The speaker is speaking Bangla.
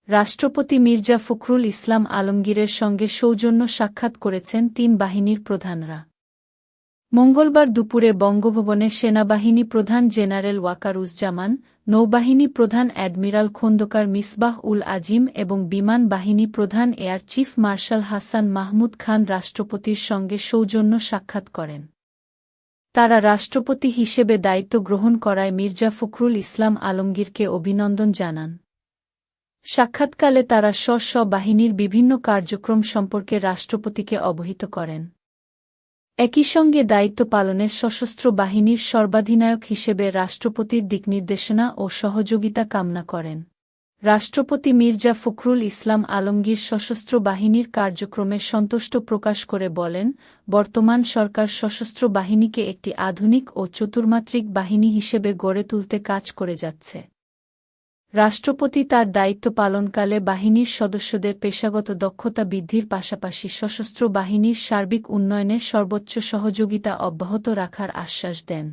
রাষ্ট্রপতি মির্জা ফখরুল ইসলাম আলমগীরের সঙ্গে সৌজন্য সাক্ষাৎ করেছেন তিন বাহিনীর প্রধানরা। মঙ্গলবার দুপুরে বঙ্গভবনে সেনাবাহিনী প্রধান জেনারেল ওয়াকারুজ্জামান, নৌবাহিনী প্রধান অ্যাডমিরাল খোন্দকার মিসবাহ উল আজিম এবং বিমান বাহিনী প্রধান air chief marshal Hasan Mahmud Khan রাষ্ট্রপতির সঙ্গে সৌজন্য সাক্ষাৎ করেন। তারা রাষ্ট্রপতি হিসেবে দায়িত্ব গ্রহণ করায় মির্জা ফখরুল ইসলাম আলমগীরকে অভিনন্দন জানান। সাক্ষাৎকালে তারা স্ব বাহিনীর বিভিন্ন কার্যক্রম সম্পর্কে রাষ্ট্রপতিকে অবহিত করেন। একই সঙ্গে দায়িত্ব পালনে সশস্ত্র বাহিনীর সর্বাধিনায়ক হিসেবে রাষ্ট্রপতির দিকনির্দেশনা ও সহযোগিতা কামনা করেন। রাষ্ট্রপতি মির্জা ফখরুল ইসলাম আলমগীর সশস্ত্র বাহিনীর কার্যক্রমে সন্তুষ্ট প্রকাশ করে বলেন, বর্তমান সরকার সশস্ত্র বাহিনীকে একটি আধুনিক ও চতুর্মাত্রিক বাহিনী হিসেবে গড়ে তুলতে কাজ করে যাচ্ছে। রাষ্ট্রপতি তার দায়িত্ব পালনকালে বাহিনীর সদস্যদের পেশাগত দক্ষতা বৃদ্ধির পাশাপাশি সশস্ত্র বাহিনীর সার্বিক উন্নয়নে সর্বোচ্চ সহযোগিতা অব্যাহত রাখার আশ্বাস দেন।